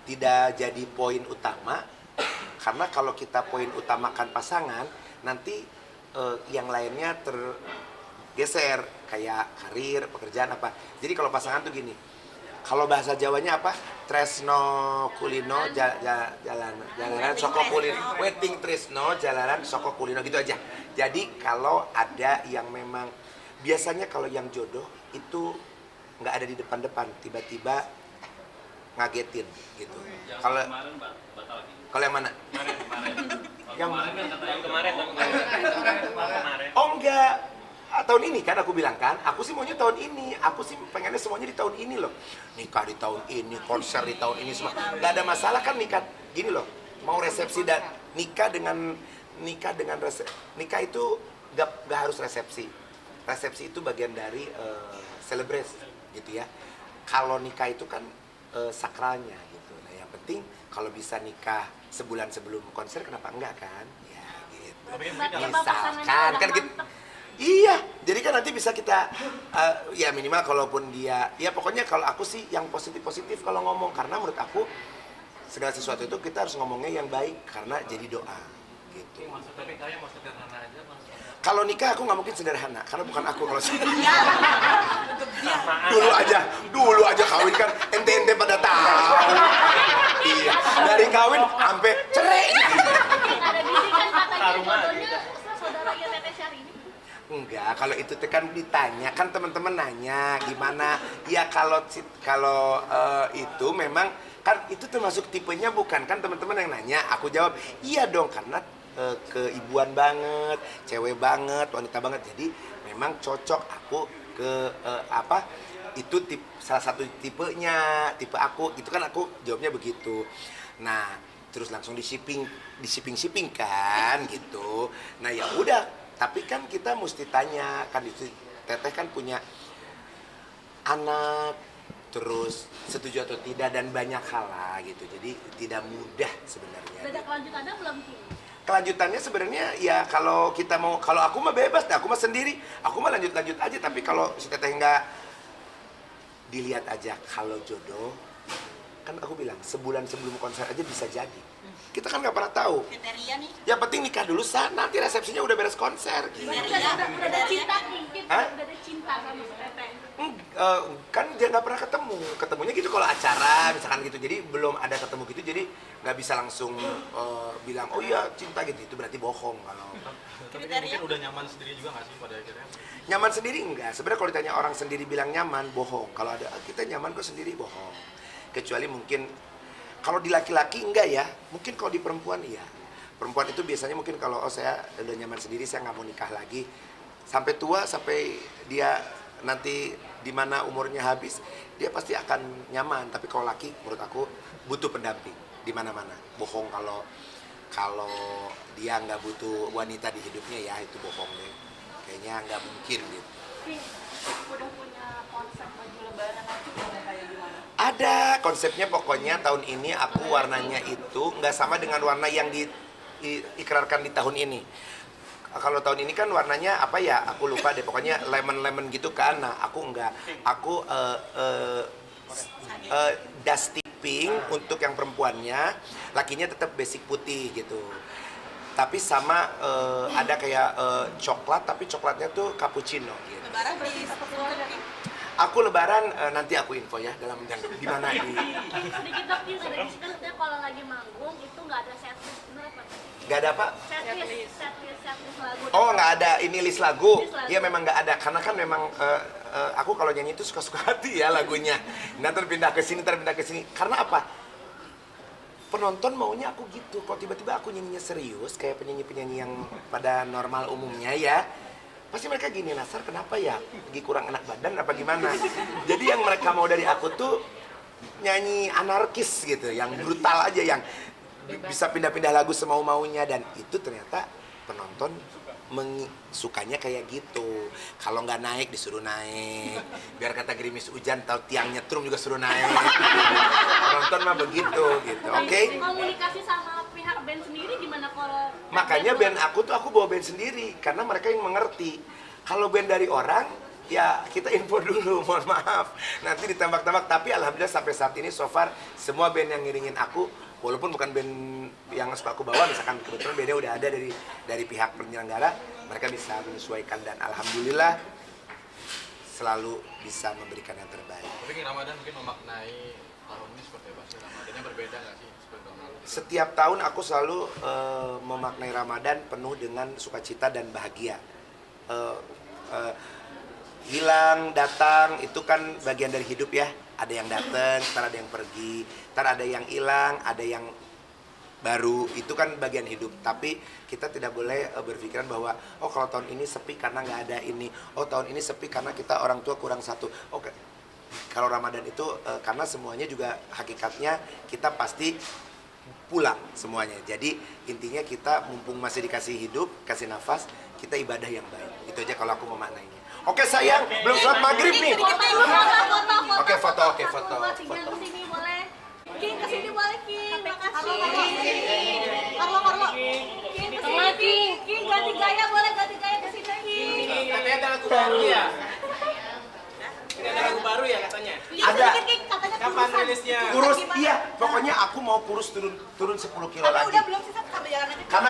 tidak jadi poin utama, karena kalau kita poin utamakan pasangan nanti yang lainnya tergeser kayak karir, pekerjaan apa. Jadi kalau pasangan tuh gini, kalau bahasa Jawanya apa? Tresno kulino jalanan soko kulino, wedding tresno jalanan soko kulino, gitu aja. Jadi kalau ada yang memang biasanya kalau yang jodoh itu nggak ada di depan-depan, tiba-tiba ngagetin gitu. Kalau yang mana? Yang kemarin. Oh enggak. Tahun ini kan aku bilang kan, aku sih maunya tahun ini, aku sih pengennya semuanya di tahun ini loh. Nikah di tahun ini, konser di tahun ini, semua nggak ada masalah kan nikah. Gini loh, mau resepsi dan nikah itu nggak harus resepsi. Resepsi itu bagian dari selebrasi gitu ya. Kalau nikah itu kan sakralnya gitu. Nah yang penting kalau bisa nikah sebulan sebelum konser, kenapa enggak kan? Ya gitu. Misalkan kan gitu. Iya, jadi kan nanti bisa kita ya minimal kalaupun dia, ya pokoknya kalau aku sih yang positif-positif kalau ngomong, karena menurut aku segala sesuatu itu kita harus ngomongnya yang baik karena jadi doa gitu. Tapi kayak mau sederhana aja, kalau nikah aku nggak mungkin sederhana, karena bukan aku kalau dulu aja kawin kan ente pada tahu. Iya, dari kawin sampai cerai. Ada bisikan katanya jodohnya saudaranya Teteh Syahrini. Enggak, kalau itu kan ditanya, kan teman-teman nanya gimana. Ya kalau itu memang kan itu termasuk tipenya bukan, kan teman-teman yang nanya, aku jawab iya dong karena keibuan banget, cewek banget, wanita banget. Jadi memang cocok aku ke itu salah satu tipenya, tipe aku. Itu kan aku jawabnya begitu. Nah, terus langsung di shipping kan gitu. Nah, ya udah. Tapi kan kita mesti tanya, kan itu Teteh kan punya anak, terus setuju atau tidak dan banyak hal lah gitu. Jadi tidak mudah sebenarnya. Udah ada kelanjutannya belum sih? Kelanjutannya sebenarnya ya kalau kita mau, kalau aku mah bebas, aku mah sendiri, aku mah lanjut aja. Tapi kalau si Teteh nggak, dilihat aja kalau jodoh, kan aku bilang sebulan sebelum konser aja bisa jadi. Kita kan nggak pernah tahu. Kriteria nih. Yang penting nikah dulu, nanti resepsinya udah beres konser. Gitu. Udah ada cinta mungkin, udah ada cinta sama si Teteh. Kan dia nggak pernah ketemunya gitu kalau acara misalkan gitu, jadi belum ada ketemu gitu, jadi nggak bisa langsung bilang oh iya cinta gitu, itu berarti bohong. Kalau tapi kan mungkin udah nyaman sendiri juga nggak sih pada akhirnya? Nyaman sendiri enggak, sebenarnya kalau ditanya orang sendiri bilang nyaman, bohong. Kalau ada kita nyaman kok sendiri, bohong. Kecuali mungkin kalau di laki-laki enggak ya, mungkin kalau di perempuan iya. Perempuan itu biasanya mungkin kalau saya udah nyaman sendiri, saya nggak mau nikah lagi sampai tua, sampai dia nanti di mana umurnya habis, dia pasti akan nyaman. Tapi kalau laki, menurut aku butuh pendamping di mana-mana. Bohong kalau dia nggak butuh wanita di hidupnya, ya itu bohong deh. Kayaknya nggak mungkin gitu. Udah punya konsep baju lebaran aja kayak gimana? Ada konsepnya, pokoknya tahun ini aku warnanya itu nggak sama dengan warna yang diikrarkan di tahun ini. Kalau tahun ini kan warnanya apa ya, aku lupa deh, pokoknya lemon gitu kan. Nah aku enggak, aku dusty pink untuk yang perempuannya, lakinya tetap basic putih gitu. Tapi sama ada kayak coklat, tapi coklatnya tuh cappuccino gitu. Lebaran beli Aku lebaran nanti aku info ya dalam gimana di. Sedikit dok, ada di situ dia kalau lagi manggung itu nggak ada setlist, bener apa? Nggak ada apa? Setlist lagu. Oh nggak ada ini list lagu. List lagu. Iya memang nggak ada, karena kan memang aku kalau nyanyi itu suka-suka hati ya lagunya. Nanti pindah ke sini, pindah ke sini. Karena apa? Penonton maunya aku gitu. Kalau tiba-tiba aku nyanyinya serius kayak penyanyi-penyanyi yang pada normal umumnya ya, pasti mereka gini, Nasar kenapa ya? Lagi kurang enak badan apa gimana? Jadi yang mereka mau dari aku tuh nyanyi anarkis gitu, yang brutal aja, yang bisa pindah-pindah lagu semau-maunya. Dan itu ternyata penonton sukanya kayak gitu. Kalau nggak naik disuruh naik, biar kata gerimis hujan tahu tiang nyetrum juga suruh naik. Penonton mah begitu gitu. Oke? Komunikasi sama pihak band sendiri gimana kalau? Makanya band aku bawa band sendiri karena mereka yang mengerti. Kalau band dari orang Ya, kita info dulu, mohon maaf. Nanti ditembak-tembak, tapi alhamdulillah sampai saat ini so far semua band yang ngiringin aku, walaupun bukan band yang suka aku bawa, misalkan kebetulan bandnya udah ada dari pihak penyelenggara, mereka bisa menyesuaikan dan alhamdulillah selalu bisa memberikan yang terbaik. Tapi King Ramadan mungkin memaknai tahun ini seperti apa sih? Ramadannya berbeda nggak sih seperti tahun lalu? Setiap tahun aku selalu memaknai Ramadan penuh dengan sukacita dan bahagia. Hilang, datang, itu kan bagian dari hidup ya. Ada yang datang, ntar ada yang pergi, ntar ada yang hilang, ada yang baru, itu kan bagian hidup. Tapi kita tidak boleh berpikiran bahwa oh kalau tahun ini sepi karena nggak ada ini, oh tahun ini sepi karena kita orang tua kurang satu. Oke, kalau Ramadan itu karena semuanya juga hakikatnya kita pasti pulang semuanya. Jadi intinya kita mumpung masih dikasih hidup, kasih nafas, kita ibadah yang baik. Itu aja kalau aku memaknainya. Oke sayang, belum sholat maghrib nih. Oke, foto. Tinggal kesini boleh. King kesini boleh King. Makasih. Carlo. King kesini King. Ganti gaya boleh kesini King. Katanya ada lagu baru ya? Ini ada lagu baru ya katanya? Ada. Katanya Kapan kurusan. rilisnya? Kurus, iya. Pokoknya aku mau kurus turun 10 kilo Tapi lagi. udah belum sih, sambil jalan aja. Karena